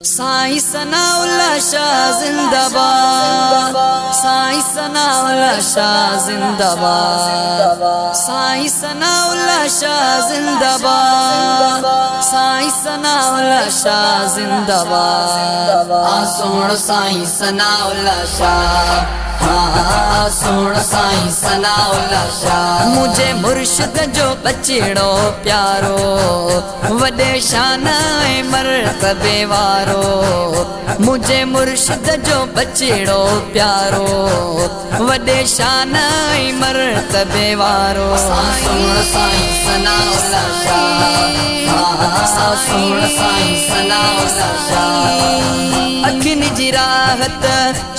साईं सनाउल्लाह शाह जिंदाबाद, साईं सनाउल्लाह शाह जिंदाबाद, साईं सनाउल्लाह शाह जिंदाबाद, साईं सनाउल्लाह शाह जिंदाबाद। सोण साईं सनाउल्लाह शाह, हाँ सोण साईं सनाउल्लाह शाह। मुझे मुर्शिद जो बचड़ो प्यारो, वॾे शान ऐं मर्तबे वारो। मुझे मुर्शिद जो बचड़ो प्यारो, वॾे शान ऐं मर्तबे वारो। सोण साईं सनाउल्लाह शाह, सोण साईं सनाउल्लाह शाह। अखियुनि जी राहत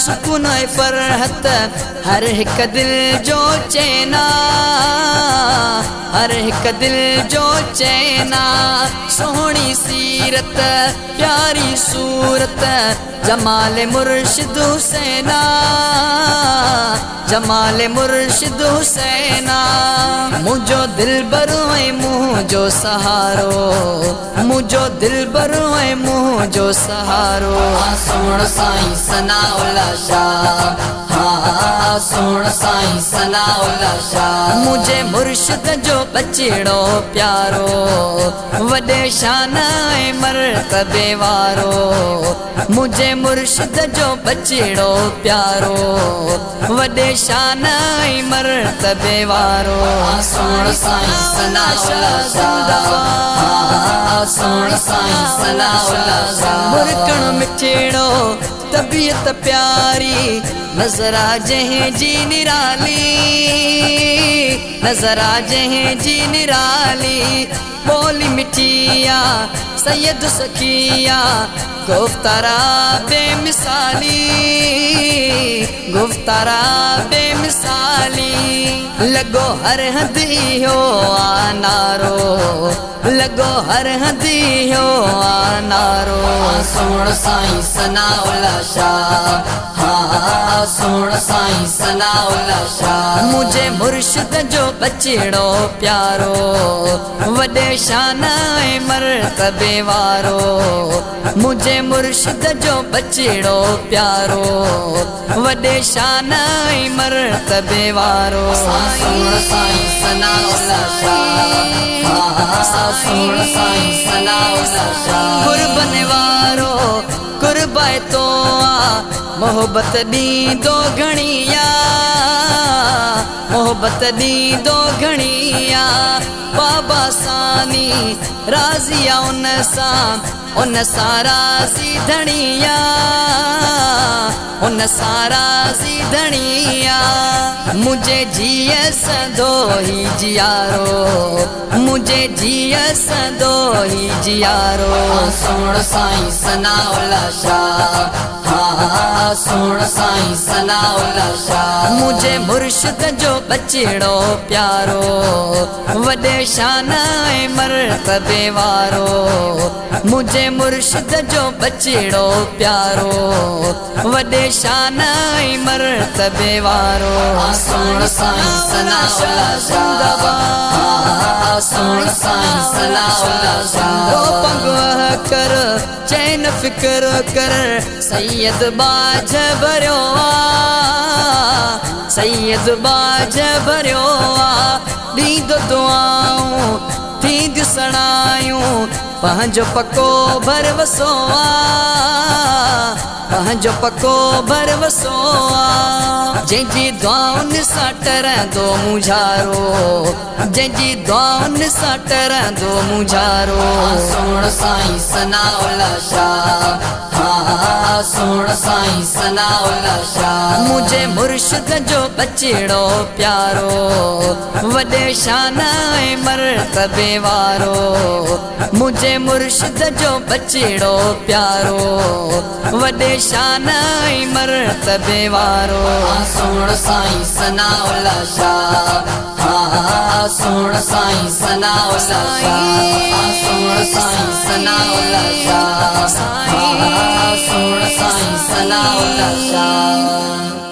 सुकून ऐं फरहत, हर हिक दिल जो चैना, हर हिक दिल जो चैना। सोहणी सीरत प्यारी सूरत, जमाल मुर्शिद हुसैना, जमाल मुर्शिद हुसैना। मुझो दिलबर ऐं मुंहिंजो सहारो, मुझो दिलबर ऐं मुंहिंजो सहारो। सोण साईं सनाउल्लाह शाह, हाँ सोण साईं सनाउल्लाह शाह। मुझे मुर्शिद जो बचड़ो प्यारो, वॾे शान ऐं मर्तबे वारो। मुझे मुर्शिद जो बचड़ो प्यारो, वॾे शान ऐं मर्तबे वारो। सोण साईं सनाउल्लाह शाह, सोण साईं सनाउल्लाह शाह। मुरकण मिठड़ो तबीयत प्यारी, नज़रा जंहिं जी निराली, नज़रा जंहिं जी निराली। बोली मिठिया सैयद सखिया, गुफ्तारा बेमिसाली, गुफ्तारा बेमिसाली। लगो हर हंध इहो आनारो, लगो हर हंध इहो आनारो। सोण साईं सनाउल्लाह शाह, हाँ सोण साईं सनाउल्लाह शाह। मुझे मुर्शिद जो बचड़ो प्यारो, वॾे शान ऐं मर्तबे वारो। मुझे मुर्शिद जो बचड़ो प्यारो, वॾे शान ऐं मर्तबे वारो। सोण साईं सनाउल्लाह शाह, सोण साईं सनाउल्लाह शाह। कुर्बन वारो कुर्बाए तो आ, मोहब्बत ॾींदो घणिया, मोहब्बत ॾींदो घणिया। बाबा सानी राज़िया उन सां राज़ी धणिया, उन सां राज़ी धणिया। मुझे जिय सदो ही जियारो, मुझे जिय सदो ही जियारो। सोण साईं सनाउल्लाह शाह, हाँ सोण साईं सनाउल्लाह शाह। मुझे मुर्शिद जो बचड़ो प्यारो, वॾे शान ऐं मर्तबे वारो। मुझे मुर्शिद जो बचड़ो प्यारो, वॾे शान ऐं मर्तबे वारो। सोण साईं सनाउल्लाह शाह, सोण साईं सनाउल्लाह शाह। पंगुह कर चैन फिक्र कर, सैयद बाज भरियो आ, सैयद बाज भरियो आ। ॾींदो दुआऊं थींदियूं सणायूं, पंहिंजो पको भरवसो आ, पंहिंजो पको भरवसो आ। जंहिंजी दुआउनि सां टरंदो मुझारो, जंहिंजी दुआउनि सां टरंदो मुझारो। सोण साईं सनाउल्लाह शाह, हाँ सोण साईं सनाउल्लाह शाह। मुझे मुर्शिद जो बचड़ो प्यारो, वॾे शान ऐं मर्तबे वारो। मुझे मुर्शिद जो बचड़ो प्यारो, वॾे शान ऐं मर्तबे वारो। सोण साईं सनाउल्लाह शाह, हाँ सोण साईं सनाउल्लाह शाह। सोण साईं सनाउल्लाह शाह, हाँ सोण साईं सनाउल्लाह शाह।